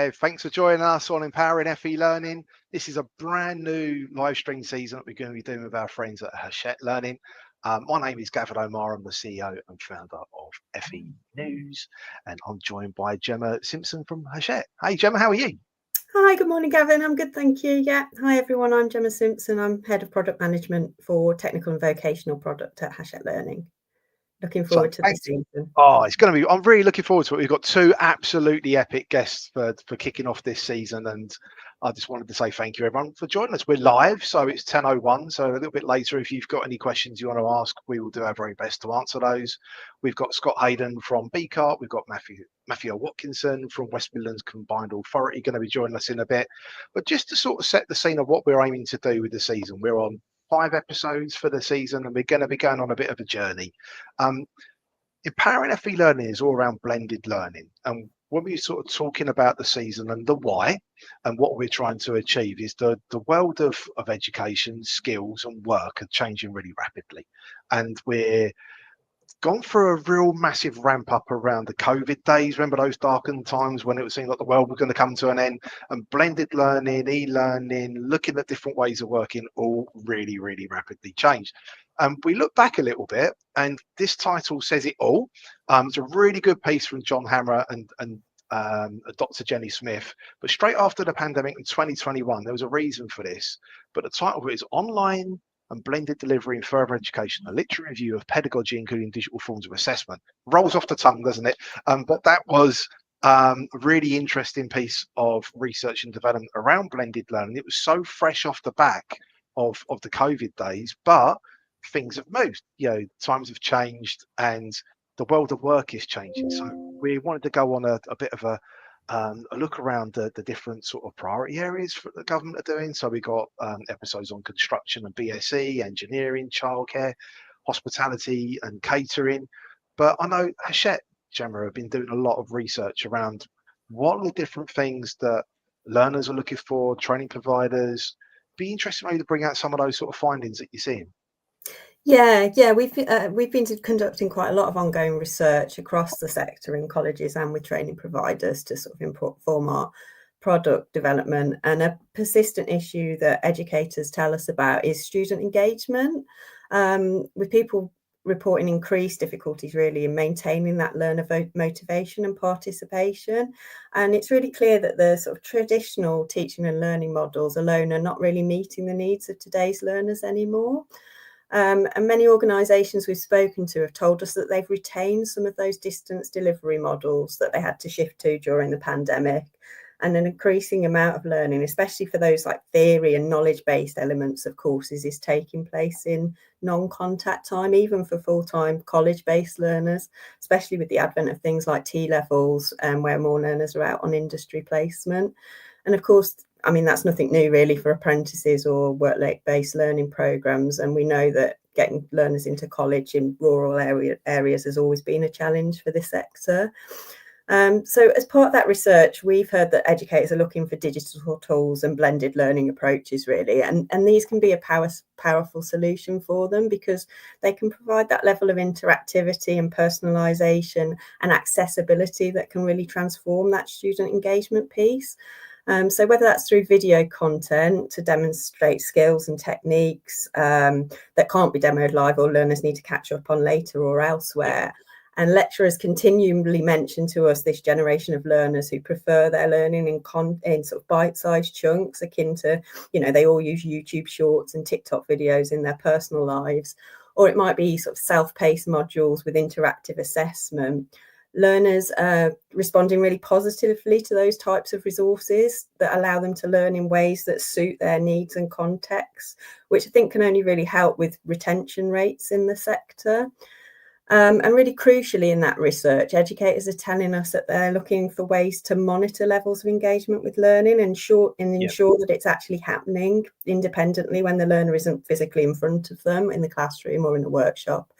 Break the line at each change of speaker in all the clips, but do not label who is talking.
live. Thanks for joining us on Empowering FE Learning. This is a brand new live stream season that we're going to be doing with our friends at Hachette Learning. My name is Gavin O'Mara. I'm the CEO and founder of FE News, and I'm joined by Gemma Simpson from Hachette. Hey, Gemma, how are you?
Hi, good morning, Gavin. I'm good, thank you. Yeah. Hi, everyone. I'm Gemma Simpson. I'm Head of Product Management for Technical and Vocational Product at Hachette Learning. Looking forward to this season.
Oh, it's going to be, I'm really looking forward to it. We've got two absolutely epic guests for kicking off this season. And I just wanted to say thank you, everyone, for joining us. We're live, so it's 10:01. So a little bit later, if you've got any questions you want to ask, we will do our very best to answer those. We've got Scott Hayden from BCART. We've got Matthew Watkinson from West Midlands Combined Authority going to be joining us in a bit. But just to sort of set the scene of what we're aiming to do with the season, we're on 5 episodes for the season, and we're going to be going on a bit of a journey. Empowering FE Learning is all around blended learning. And when we're sort of talking about the season and the why and what we're trying to achieve is the world of education, skills and work are changing really rapidly. And we're gone through a real massive ramp up around the COVID days. Remember those darkened times when it seemed like the world was going to come to an end, and blended learning, e-learning, looking at different ways of working all really, really rapidly changed. We look back a little bit, and this title says it all. It's a really good piece from John Hammer and Dr. Jenny Smith. But straight after the pandemic in 2021, there was a reason for this. But the title is Online and Blended Delivery in Further Education, a literary review of pedagogy, including digital forms of assessment. Rolls off the tongue, doesn't it? But that was a really interesting piece of research and development around blended learning. It was so fresh off the back of the COVID days, but things have moved. Times have changed, and the world of work is changing. So we wanted to go on a bit of a look around the different sort of priority areas that the government are doing. So we got episodes on construction and BSE, engineering, childcare, hospitality and catering. But I know Hachette, Gemma, have been doing a lot of research around what are the different things that learners are looking for, training providers. Be interested maybe to bring out some of those sort of findings that you're seeing.
Yeah, we've been conducting quite a lot of ongoing research across the sector in colleges and with training providers to sort of inform our product development. And a persistent issue that educators tell us about is student engagement, with people reporting increased difficulties really in maintaining that learner motivation and participation. And it's really clear that the sort of traditional teaching and learning models alone are not really meeting the needs of today's learners anymore. And many organisations we've spoken to have told us that they've retained some of those distance delivery models that they had to shift to during the pandemic, and an increasing amount of learning, especially for those like theory and knowledge-based elements of courses, is taking place in non-contact time, even for full-time college-based learners, especially with the advent of things like T-levels, where more learners are out on industry placement. And of course, I mean, that's nothing new really for apprentices or work-based learning programs. And we know that getting learners into college in rural areas has always been a challenge for this sector. So as part of that research, we've heard that educators are looking for digital tools and blended learning approaches really. And these can be a powerful solution for them because they can provide that level of interactivity and personalisation and accessibility that can really transform that student engagement piece. So whether that's through video content to demonstrate skills and techniques that can't be demoed live or learners need to catch up on later or elsewhere. And lecturers continually mention to us this generation of learners who prefer their learning in sort of bite-sized chunks, akin to, they all use YouTube shorts and TikTok videos in their personal lives. Or it might be sort of self-paced modules with interactive assessment. Learners are responding really positively to those types of resources that allow them to learn in ways that suit their needs and contexts, which I think can only really help with retention rates in the sector. And really crucially in that research, educators are telling us that they're looking for ways to monitor levels of engagement with learning and ensure that it's actually happening independently when the learner isn't physically in front of them in the classroom or in the workshop.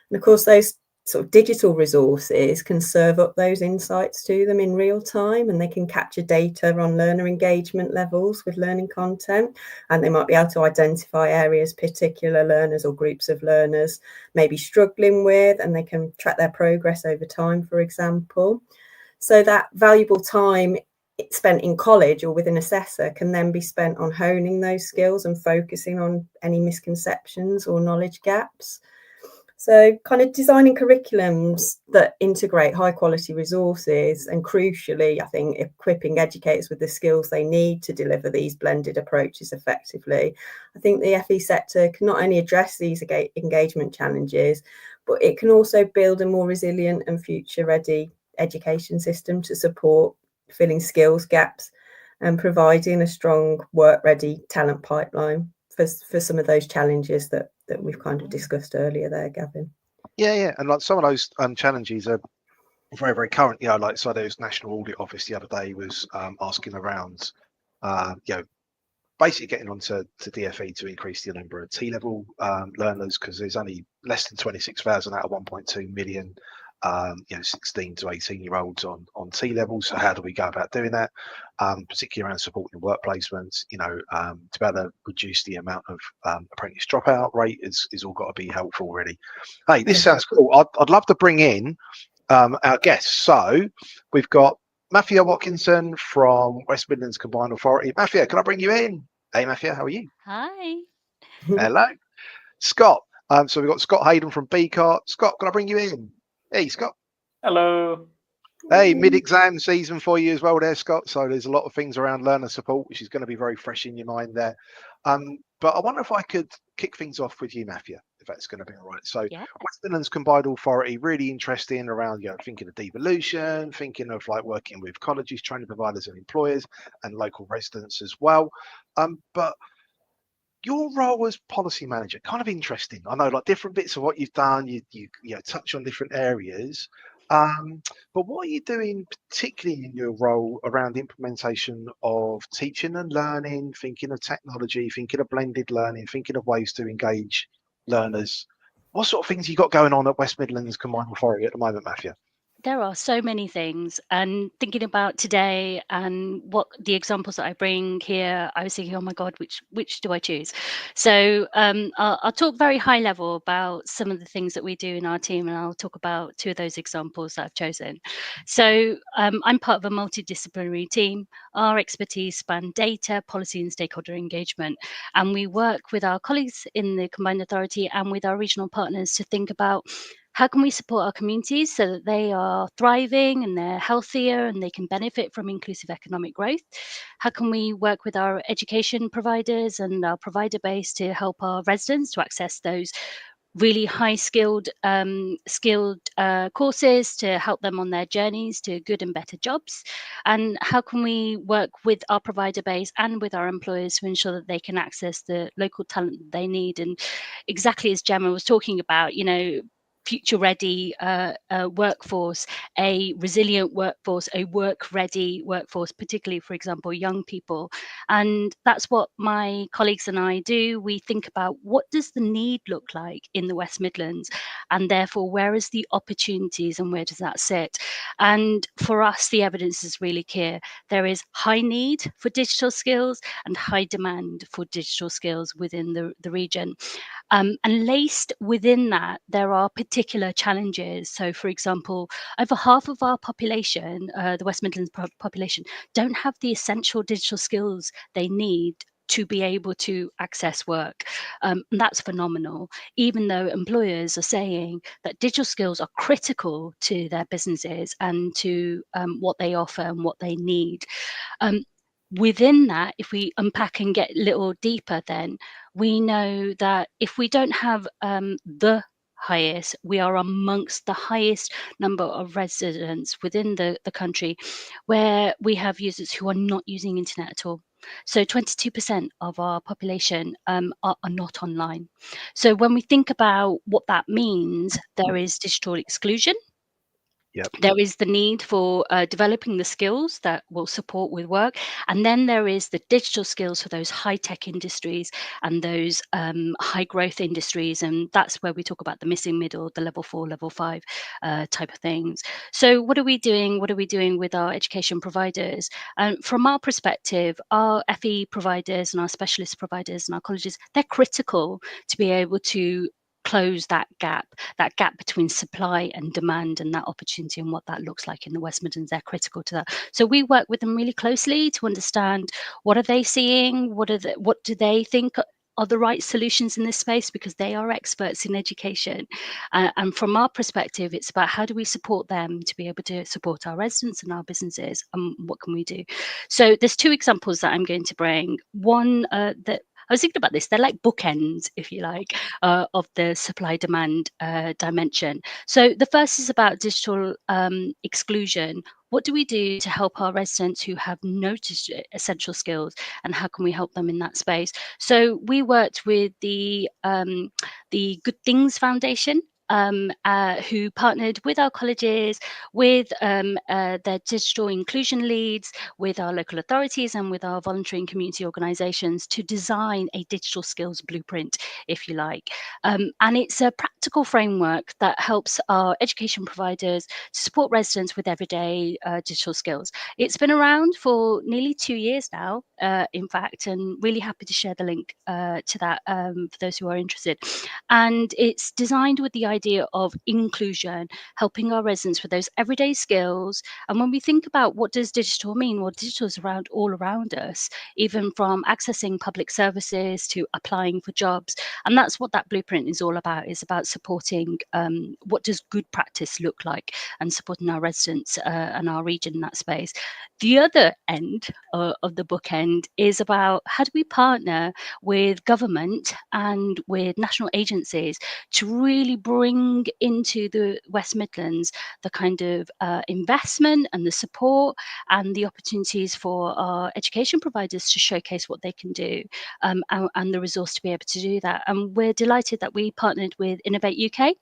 And of course, those sort of digital resources can serve up those insights to them in real time, and they can capture data on learner engagement levels with learning content, and they might be able to identify areas particular learners or groups of learners may be struggling with, and they can track their progress over time, for example. So that valuable time spent in college or with an assessor can then be spent on honing those skills and focusing on any misconceptions or knowledge gaps. So kind of designing curriculums that integrate high quality resources and, crucially, I think, equipping educators with the skills they need to deliver these blended approaches effectively. I think the FE sector can not only address these engagement challenges, but it can also build a more resilient and future ready education system to support filling skills gaps and providing a strong work ready talent pipeline for some of those challenges that we've kind of discussed earlier there, Gavin.
Yeah, and like some of those challenges are very, very current. Like so, there was National Audit Office the other day was asking around, basically getting onto DFE to increase the number of T-level learners, because there's only less than 26,000 out of 1.2 million 16 to 18-year-olds on T-level. So how do we go about doing that, particularly around supporting work placements? To be able to reduce the amount of apprentice dropout rate is all got to be helpful, really. Hey, this sounds cool. I'd love to bring in our guests. So we've got Mafia Watkinson from West Midlands Combined Authority. Mafia, can I bring you in? Hey, Mafia, how are you?
Hi.
Hello. Scott. So we've got Scott Hayden from BCART. Scott, can I bring you in? Hey, Scott.
Hello.
Hey, mid-exam season for you as well there, Scott. So there's a lot of things around learner support, which is going to be very fresh in your mind there. But I wonder if I could kick things off with you, Mafia, if that's going to be all right. So
Yeah.
West Midlands Combined Authority, really interesting around, thinking of devolution, thinking of like working with colleges, training providers and employers and local residents as well. But your role as policy manager, kind of interesting. I know like different bits of what you've done, you touch on different areas. But what are you doing particularly in your role around the implementation of teaching and learning, thinking of technology, thinking of blended learning, thinking of ways to engage learners? What sort of things you got going on at West Midlands Combined Authority at the moment, Mafia?
There are so many things, and thinking about today and what the examples that I bring here, I was thinking, oh my God, which do I choose? So I'll talk very high level about some of the things that we do in our team, and I'll talk about two of those examples that I've chosen. So I'm part of a multidisciplinary team. Our expertise span data, policy and stakeholder engagement, and we work with our colleagues in the Combined Authority and with our regional partners to think about how can we support our communities so that they are thriving and they're healthier and they can benefit from inclusive economic growth? How can we work with our education providers and our provider base to help our residents to access those really high skilled courses to help them on their journeys to good and better jobs? And how can we work with our provider base and with our employers to ensure that they can access the local talent that they need? And exactly as Gemma was talking about, future ready workforce, a resilient workforce, a work ready workforce, particularly, for example, young people. And that's what my colleagues and I do. We think about what does the need look like in the West Midlands, and therefore where is the opportunities and where does that sit? And for us, the evidence is really clear. There is high need for digital skills and high demand for digital skills within the region. And laced within that, there are particular challenges. So, for example, over half of our population, the West Midlands population, don't have the essential digital skills they need to be able to access work. And that's phenomenal, even though employers are saying that digital skills are critical to their businesses and to what they offer and what they need. Within that, if we unpack and get a little deeper, then we know that if we don't have the highest, we are amongst the highest number of residents within the country where we have users who are not using internet at all. So 22% of our population are not online. So when we think about what that means, there is digital exclusion.
Yep.
There is the need for developing the skills that will support with work. And then there is the digital skills for those high-tech industries and those high-growth industries. And that's where we talk about the missing middle, the level 4, level 5 type of things. So what are we doing? What are we doing with our education providers? From our perspective, our FE providers and our specialist providers and our colleges, they're critical to be able to close that gap between supply and demand, and that opportunity and what that looks like in the West Midlands. They're critical to that. So we work with them really closely to understand what are they seeing, what do they think are the right solutions in this space, because they are experts in education. And from our perspective, it's about how do we support them to be able to support our residents and our businesses, and what can we do. So there's two examples that I'm going to bring. One that I was thinking about this, they're like bookends, if you like, of the supply demand dimension. So the first is about digital exclusion. What do we do to help our residents who have no essential skills, and how can we help them in that space? So we worked with the Good Things Foundation, who partnered with our colleges, with their digital inclusion leads, with our local authorities, and with our voluntary and community organisations to design a digital skills blueprint, if you like. And it's a practical framework that helps our education providers to support residents with everyday digital skills. It's been around for nearly 2 years now, in fact, and really happy to share the link to that for those who are interested. And it's designed with the idea of inclusion, helping our residents with those everyday skills. And when we think about what does digital mean, well, digital is all around us, even from accessing public services to applying for jobs. And that's what that blueprint is all about, is about supporting what does good practice look like, and supporting our residents and our region in that space. The other end of the bookend is about how do we partner with government and with national agencies to really bring into the West Midlands the kind of investment and the support and the opportunities for our education providers to showcase what they can do, and the resource to be able to do that. And we're delighted that we partnered with Innovate UK,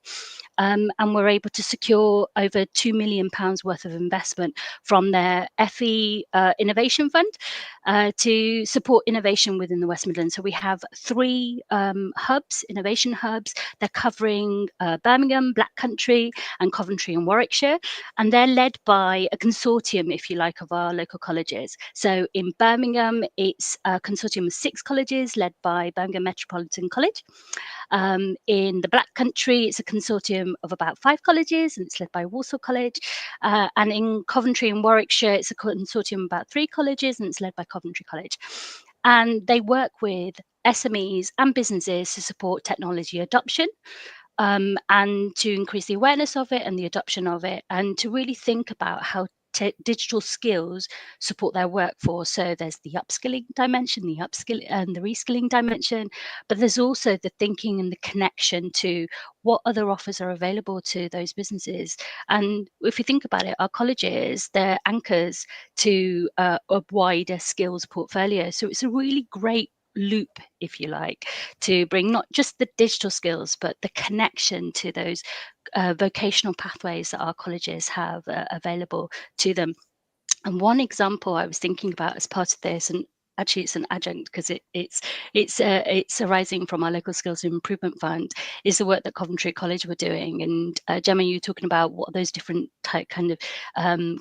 and we're able to secure over £2 million worth of investment from their FE Innovation Fund to support innovation within the West Midlands. So we have 3 hubs, innovation hubs. They're covering Birmingham, Black Country, and Coventry and Warwickshire. And they're led by a consortium, if you like, of our local colleges. So in Birmingham, it's a consortium of 6 colleges led by Birmingham Metropolitan College. In the Black Country, it's a consortium of about 5 colleges, and it's led by Walsall College. And in Coventry and Warwickshire, it's a consortium of about 3 colleges, and it's led by Coventry College. And they work with SMEs and businesses to support technology adoption, and to increase the awareness of it and the adoption of it, and to really think about how digital skills support their workforce. So there's the upskilling dimension, the upskilling and the reskilling dimension, but there's also the thinking and the connection to what other offers are available to those businesses. And if you think about it, our colleges, they're anchors to a wider skills portfolio. So it's a really great loop, if you like, to bring not just the digital skills, but the connection to those vocational pathways that our colleges have available to them. And one example I was thinking about as part of this, and actually it's an adjunct because it's arising from our local skills improvement fund, is the work that Coventry College were doing. And Gemma, you were talking about what those different type kind of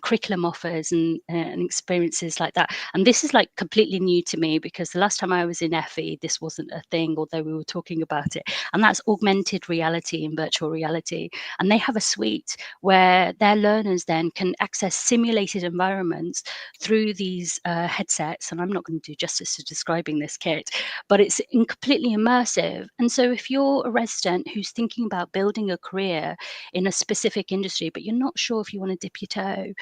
curriculum offers and experiences like that. And this is like completely new to me, because the last time I was in FE, this wasn't a thing, although we were talking about it. And that's augmented reality and virtual reality. And they have a suite where their learners then can access simulated environments through these headsets. And I'm not going to do justice to describing this kit, but it's completely immersive. And so if you're a resident who's thinking about building a career in a specific industry, but you're not sure if you want to dip your toe,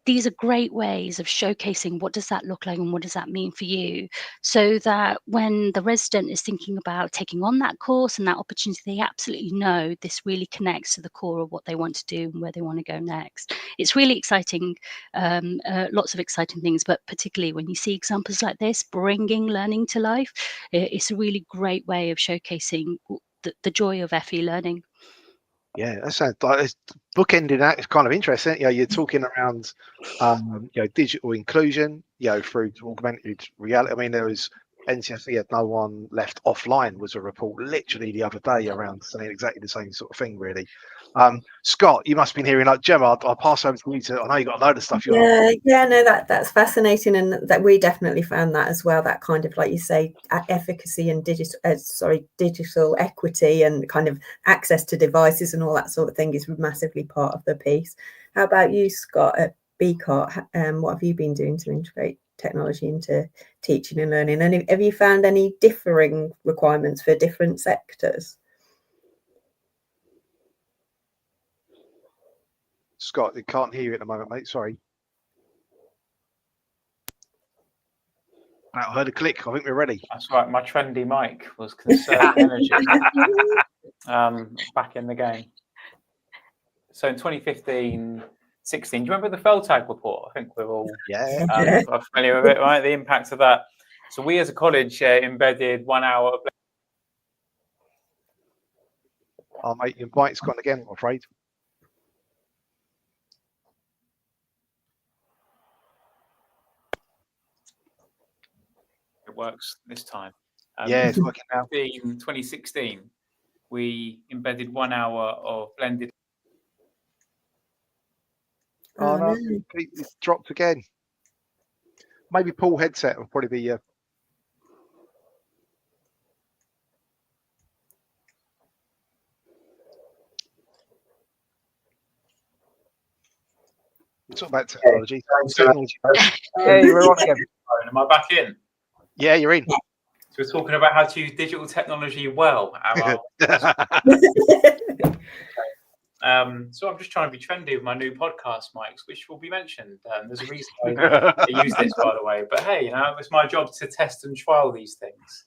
these are great ways of showcasing what does that look like and what does that mean for you, so that when the resident is thinking about taking on that course and that opportunity, they absolutely know this really connects to the core of what they want to do and where they want to go next. It's really exciting, lots of exciting things, but particularly when you see examples like this, bringing learning to life, it's a really great way of showcasing the joy of FE learning.
Yeah, that sounds like it's bookending that. It's kind of interesting. You're talking around, digital inclusion, through to augmented reality. I mean, there was NCSE had no one left offline was a report literally the other day around saying exactly the same sort of thing, really. Scott, you must have been hearing, like, Gemma, I'll pass over to you to, I know you got a load of stuff.
No, that's fascinating, and that we definitely found that as well, that kind of, like you say, efficacy and digital equity and kind of access to devices and all that sort of thing is massively part of the piece. How about you, Scott, at BCOT? What have you been doing to integrate technology into teaching and learning, and have you found any differing requirements for different sectors?
Scott, I can't hear you at the moment, mate. Sorry. I heard a click. I think we're ready.
That's right. My trendy mic was conserving energy back in the game. So in 2015, 16, do you remember the Feldtag report? I think we're all familiar with it, right? The impact of that. So we as a college embedded 1 hour of...
Oh, mate, your mic's gone again, I'm afraid.
It works this time.
Yeah, it's working now.
In 2016, we embedded 1 hour of blended...
Oh, no, it's dropped again. Maybe Paul headset will probably be... It's all about technology.
Hey, we're on again. Am I back in?
Yeah, you're in.
So we're talking about how to use digital technology well. So I'm just trying to be trendy with my new podcast mics, which will be mentioned. There's a reason I use this, by the way. But hey, it's my job to test and trial these things,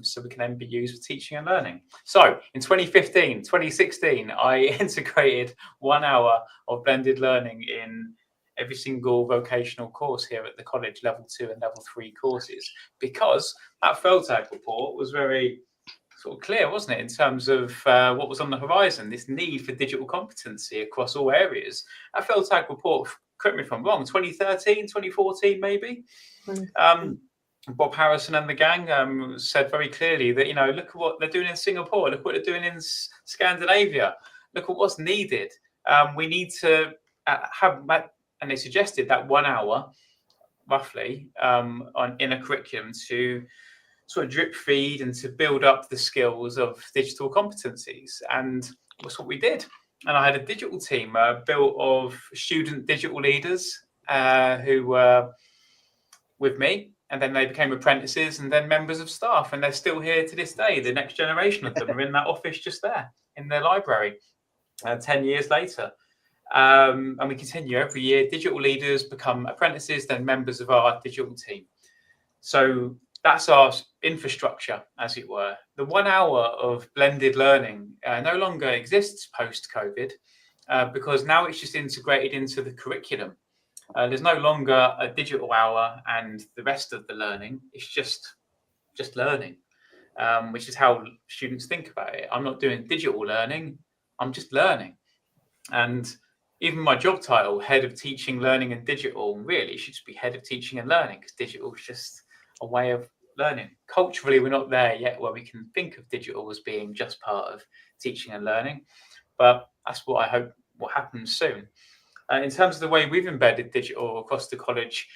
so we can then be used for teaching and learning. So in 2015, 2016, I integrated 1 hour of blended learning in every single vocational course here at the college, level 2 and level 3 courses, because that Feldtag report was very sort of clear, wasn't it, in terms of what was on the horizon, this need for digital competency across all areas. That Feldtag report, correct me if I'm wrong, 2013, 2014 maybe? Bob Harrison and the gang said very clearly that, look at what they're doing in Singapore, look what they're doing in Scandinavia, look at what's needed. We need to have, and they suggested that 1 hour, roughly, in a curriculum to sort of drip feed and to build up the skills of digital competencies. And that's what we did. And I had a digital team built of student digital leaders who were with me. And then they became apprentices and then members of staff. And they're still here to this day. The next generation of them are in that office just there in their library 10 years later. And we continue every year. Digital leaders become apprentices, then members of our digital team. So that's our infrastructure, as it were. The 1 hour of blended learning no longer exists post-COVID because now it's just integrated into the curriculum. There's no longer a digital hour and the rest of the learning. It's just learning, which is how students think about it. I'm not doing digital learning. I'm just learning. And even my job title, Head of Teaching, Learning and Digital, really should just be Head of Teaching and Learning, because digital is just a way of learning. Culturally, we're not there yet where we can think of digital as being just part of teaching and learning, but that's what I hope will happen soon. In terms of the way we've embedded digital across the college,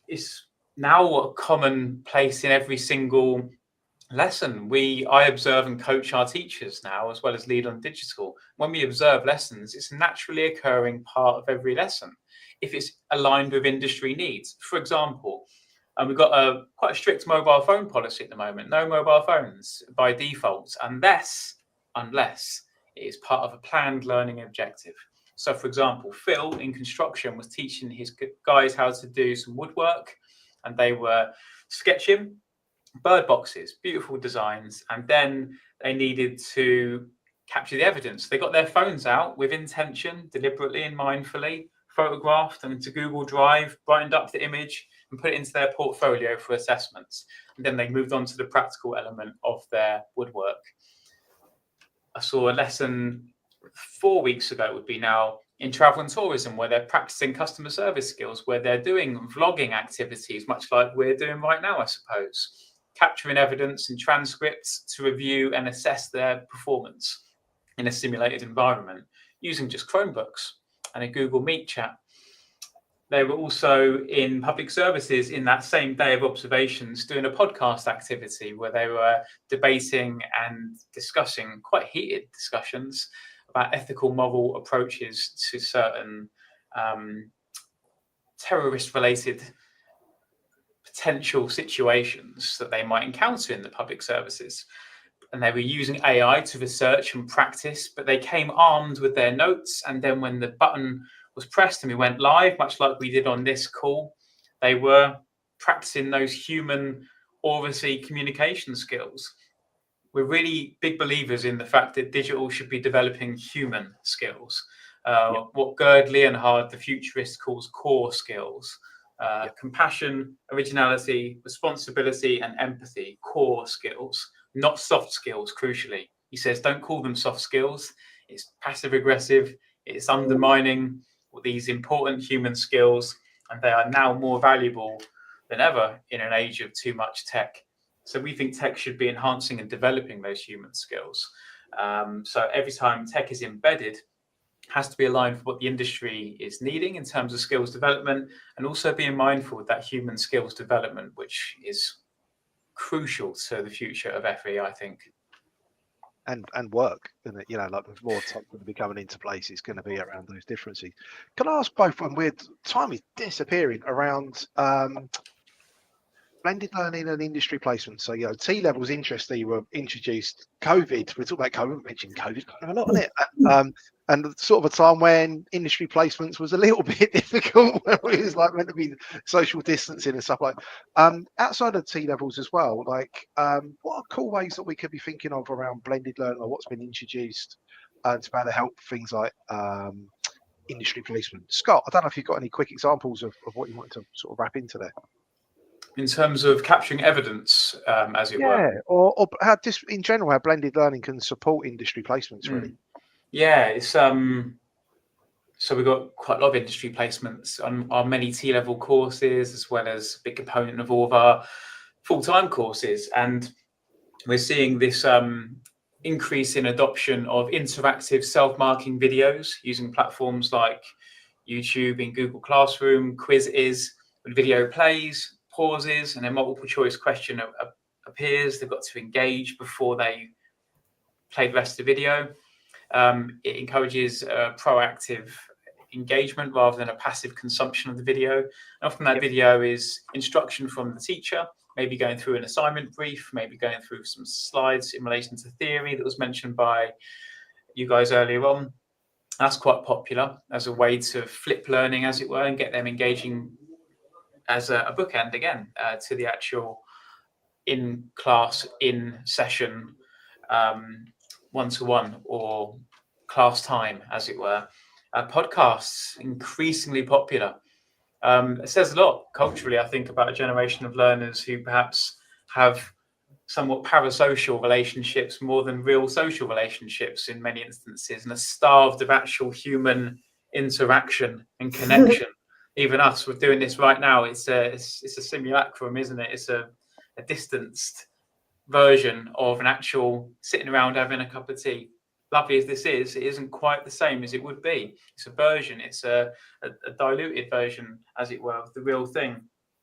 it's now a common place in every single lesson. I observe and coach our teachers now, as well as lead on digital. When we observe lessons, it's a naturally occurring part of every lesson if it's aligned with industry needs. For example, we've got quite a strict mobile phone policy at the moment. No mobile phones by default, unless it is part of a planned learning objective. So, for example, Phil in construction was teaching his guys how to do some woodwork, and they were sketching bird boxes, beautiful designs, and then they needed to capture the evidence. They got their phones out with intention, deliberately and mindfully, photographed them to Google Drive, brightened up the image, and put it into their portfolio for assessments. And then they moved on to the practical element of their woodwork. I saw a lesson 4 weeks ago, it would be now, in travel and tourism, where they're practicing customer service skills, where they're doing vlogging activities, much like we're doing right now, I suppose, capturing evidence and transcripts to review and assess their performance in a simulated environment using just Chromebooks and a Google Meet chat. They were also in public services in that same day of observations doing a podcast activity where they were debating and discussing, quite heated discussions, about ethical, moral approaches to certain terrorist-related potential situations that they might encounter in the public services. And they were using AI to research and practice, but they came armed with their notes. And then when the button was pressed and we went live, much like we did on this call, they were practicing those human oracy communication skills. We're really big believers in the fact that digital should be developing human skills, what Gerd Leonhard, the futurist, calls core skills. Compassion, originality, responsibility, and empathy, core skills, not soft skills, crucially. He says, don't call them soft skills. It's passive aggressive. It's undermining these important human skills, and they are now more valuable than ever in an age of too much tech. So we think tech should be enhancing and developing those human skills. So every time tech is embedded, has to be aligned with what the industry is needing in terms of skills development, and also being mindful of that human skills development, which is crucial to the future of FE, I think.
And work, and like the more tech going to be coming into place, it's going to be around those differences. Can I ask both, when time is disappearing, around blended learning and industry placement? So, T-levels, interestingly, were introduced COVID. We talk about COVID, we mentioned COVID kind of a lot, isn't it? And sort of a time when industry placements was a little bit difficult, where it was like meant to be social distancing and stuff like. Outside of T-levels as well, like what are cool ways that we could be thinking of around blended learning, or what's been introduced to be able to help things like industry placement? Scott, I don't know if you've got any quick examples of what you wanted to sort of wrap into there.
In terms of capturing evidence, as it were.
Or how, just in general, how blended learning can support industry placements, really.
Yeah, it's so we've got quite a lot of industry placements on our many T-level courses, as well as a big component of all of our full-time courses. And we're seeing this increase in adoption of interactive self-marking videos using platforms like YouTube, in Google Classroom, Quiz when video plays, pauses, and a multiple choice question appears. They've got to engage before they play the rest of the video. It encourages proactive engagement rather than a passive consumption of the video. And often that video is instruction from the teacher, maybe going through an assignment brief, maybe going through some slides in relation to theory that was mentioned by you guys earlier on. That's quite popular as a way to flip learning, as it were, and get them engaging as a bookend again to the actual in-class, in-session one-to-one or class time, as it were. Podcasts, increasingly popular. It says a lot culturally, I think, about a generation of learners who perhaps have somewhat parasocial relationships more than real social relationships in many instances, and are starved of actual human interaction and connection. Even us, we're doing this right now. It's a simulacrum, isn't it? It's a distanced version of an actual sitting around having a cup of tea. Lovely as this is, it isn't quite the same as it would be. It's a version. It's a diluted version, as it were, of the real thing.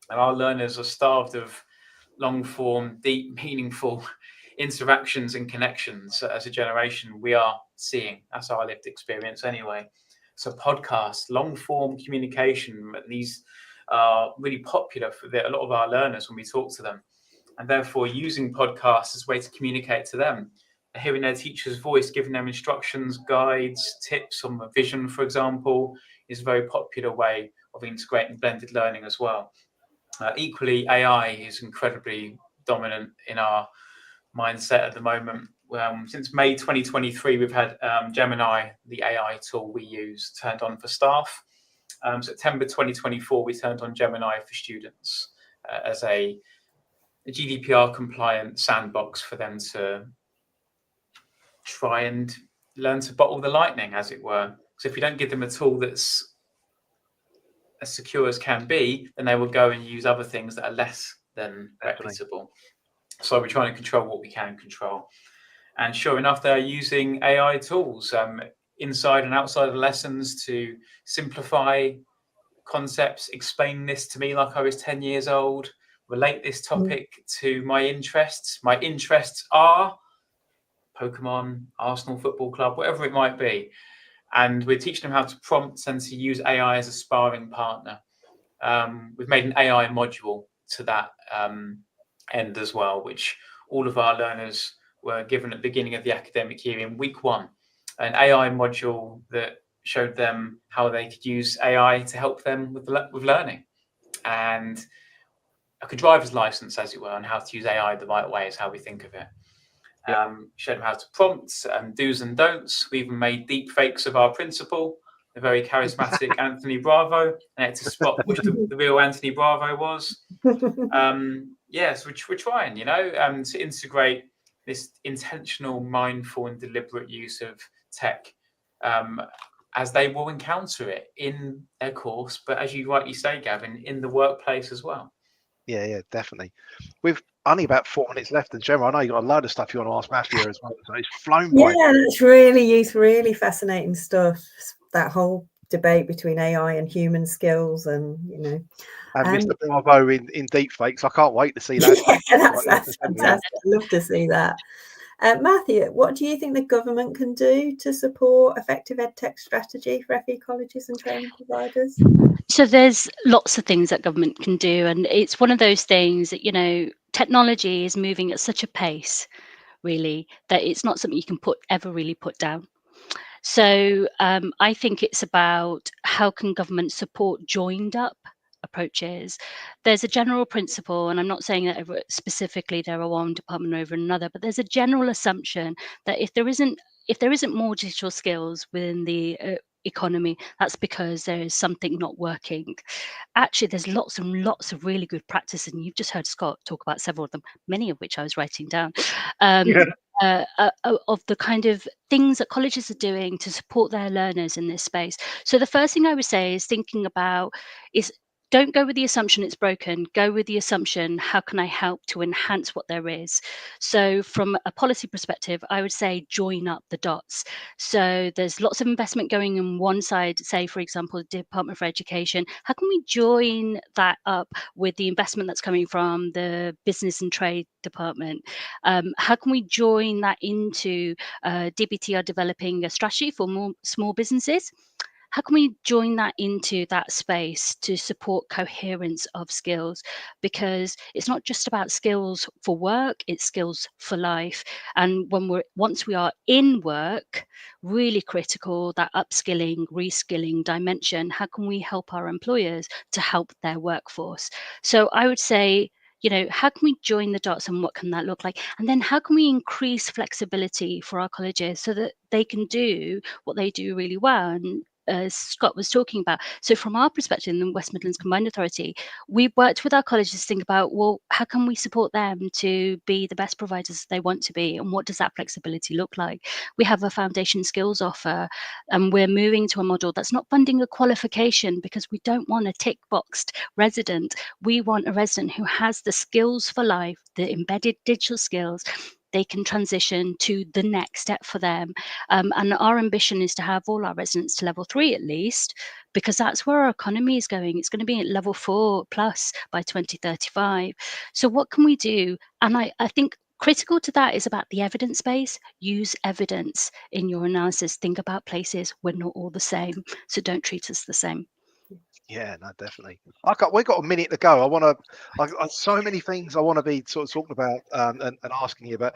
And our learners are starved of long-form, deep, meaningful interactions and connections as a generation we are seeing. That's our lived experience anyway. So podcasts, long-form communication, these are really popular for a lot of our learners when we talk to them. And therefore, using podcasts as a way to communicate to them, hearing their teacher's voice, giving them instructions, guides, tips on a vision, for example, is a very popular way of integrating blended learning as well. Equally, AI is incredibly dominant in our mindset at the moment. Since May 2023, we've had Gemini, the AI tool we use, turned on for staff. September 2024, we turned on Gemini for students as a GDPR compliant sandbox for them to try and learn to bottle the lightning, as it were. Because if you don't give them a tool that's as secure as can be, then they will go and use other things that are less than reputable. So we're trying to control what we can control. And sure enough, they're using AI tools inside and outside of lessons to simplify concepts, explain this to me like I was 10 years old, relate this topic to my interests. My interests are Pokemon, Arsenal Football Club, whatever it might be. And we're teaching them how to prompt and to use AI as a sparring partner. We've made an AI module to that end as well, which all of our learners were given at the beginning of the academic year in week 1, an AI module that showed them how they could use AI to help them with learning, and like a driver's license, as it were, on how to use AI the right way is how we think of it. Showed them how to prompt and do's and don'ts. We even made deep fakes of our principal, the very charismatic Anthony Bravo, and had to spot which the real Anthony Bravo was. Yes, we're trying, to integrate this intentional, mindful, and deliberate use of tech as they will encounter it in their course, but as you rightly say, Gavin, in the workplace as well.
Yeah, definitely. We've only about 4 minutes left, and Gemma, I know you've got a load of stuff you want to ask Matthew as well, so it's flown by.
Yeah, that's really fascinating stuff. That whole debate between AI and human skills, and
and Mr. Bravo in deepfakes. I can't wait to see that.
Yeah, that's fantastic. I'd love to see that. Matthew, what do you think the government can do to support effective EdTech strategy for FE colleges and training providers?
So there's lots of things that government can do, and it's one of those things that, technology is moving at such a pace, really, that it's not something you can ever really put down. So I think it's about how can government support joined up approaches. There's a general principle, and I'm not saying that specifically there are one department over another, but there's a general assumption that if there isn't more digital skills within the economy, that's because there is something not working. Actually, there's lots and lots of really good practice, and you've just heard Scott talk about several of them, many of which I was writing down. Of the kind of things that colleges are doing to support their learners in this space. So the first thing I would say is thinking about is don't go with the assumption it's broken. Go with the assumption, how can I help to enhance what there is? So from a policy perspective, I would say join up the dots. So there's lots of investment going on one side, say, for example, the Department for Education. How can we join that up with the investment that's coming from the Business and Trade Department? How can we join that into DBT are developing a strategy for more small businesses? How can we join that into that space to support coherence of skills? Because it's not just about skills for work, it's skills for life. And once we are in work, really critical, that upskilling, reskilling dimension, how can we help our employers to help their workforce? So I would say, how can we join the dots and what can that look like? And then how can we increase flexibility for our colleges so that they can do what they do really well? And as Scott was talking about. So from our perspective in the West Midlands Combined Authority, we worked with our colleges to think about, well, how can we support them to be the best providers they want to be? And what does that flexibility look like? We have a foundation skills offer, and we're moving to a model that's not funding a qualification because we don't want a tick-boxed resident. We want a resident who has the skills for life, the embedded digital skills, they can transition to the next step for them. And our ambition is to have all our residents to level 3 at least, because that's where our economy is going. It's going to be at level 4 plus by 2035. So what can we do? And I think critical to that is about the evidence base. Use evidence in your analysis. Think about places we're not all the same. So don't treat us the same.
Yeah, no, definitely. We've got a minute to go. I so many things I want to be sort of talking about and asking you about.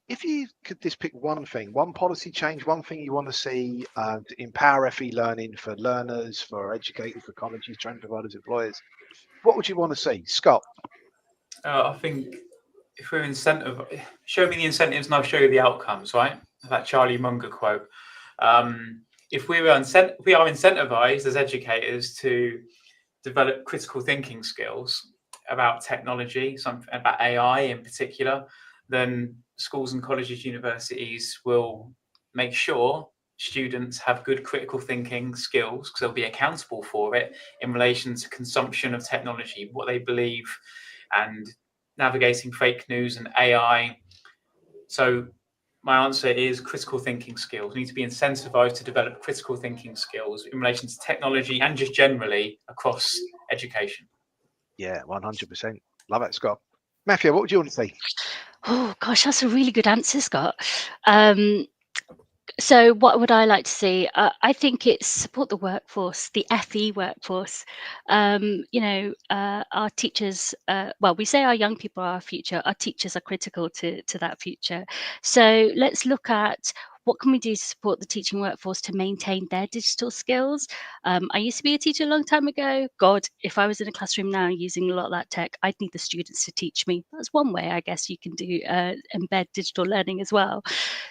If you could just pick one thing, one policy change, one thing you want to see to empower FE learning for learners, for educators, for colleges, training providers, employers, what would you want to see, Scott?
I think if we're show me the incentives and I'll show you the outcomes, right? That Charlie Munger quote. If we are incentivized as educators to develop critical thinking skills about technology, about AI in particular, then schools and colleges, universities will make sure students have good critical thinking skills, because they'll be accountable for it in relation to consumption of technology, what they believe, and navigating fake news and AI. So my answer is critical thinking skills. We need to be incentivized to develop critical thinking skills in relation to technology and just generally across education.
Yeah, 100%. Love it, Scott. Matthew, what would you want to say?
Oh gosh, that's a really good answer, Scott. So what would I like to see? I think it's support the workforce, the FE workforce. Our teachers, well, we say our young people are our future. Our teachers are critical to that future. So let's look at what can we do to support the teaching workforce to maintain their digital skills. I used to be a teacher a long time ago. God, if I was in a classroom now using a lot of that tech, I'd need the students to teach me. That's one way, I guess, you can do embed digital learning as well.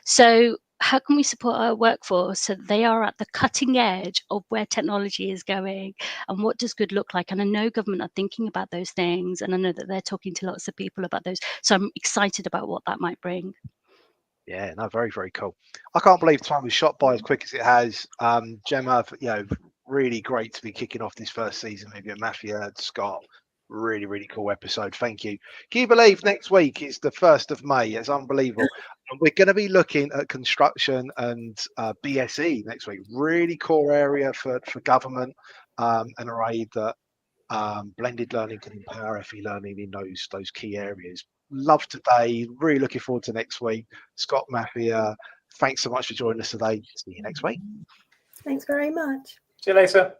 So how can we support our workforce so they are at the cutting edge of where technology is going, and what does good look like? And I know government are thinking about those things, and I know that they're talking to lots of people about those. So I'm excited about what that might bring.
Yeah, no, very, very cool. I can't believe time was shot by as quick as it has. Gemma, really great to be kicking off this first season with you. Matthew, Scott, really, really cool episode. Thank you. Can you believe next week is the 1st of May? It's unbelievable. And we're going to be looking at construction and BSE next week. Really core area for government, and array that blended learning can empower FE learning in those key areas. Love today. Really looking forward to next week. Scott, Matthew, thanks so much for joining us today. See you next week.
Thanks very much.
See you later.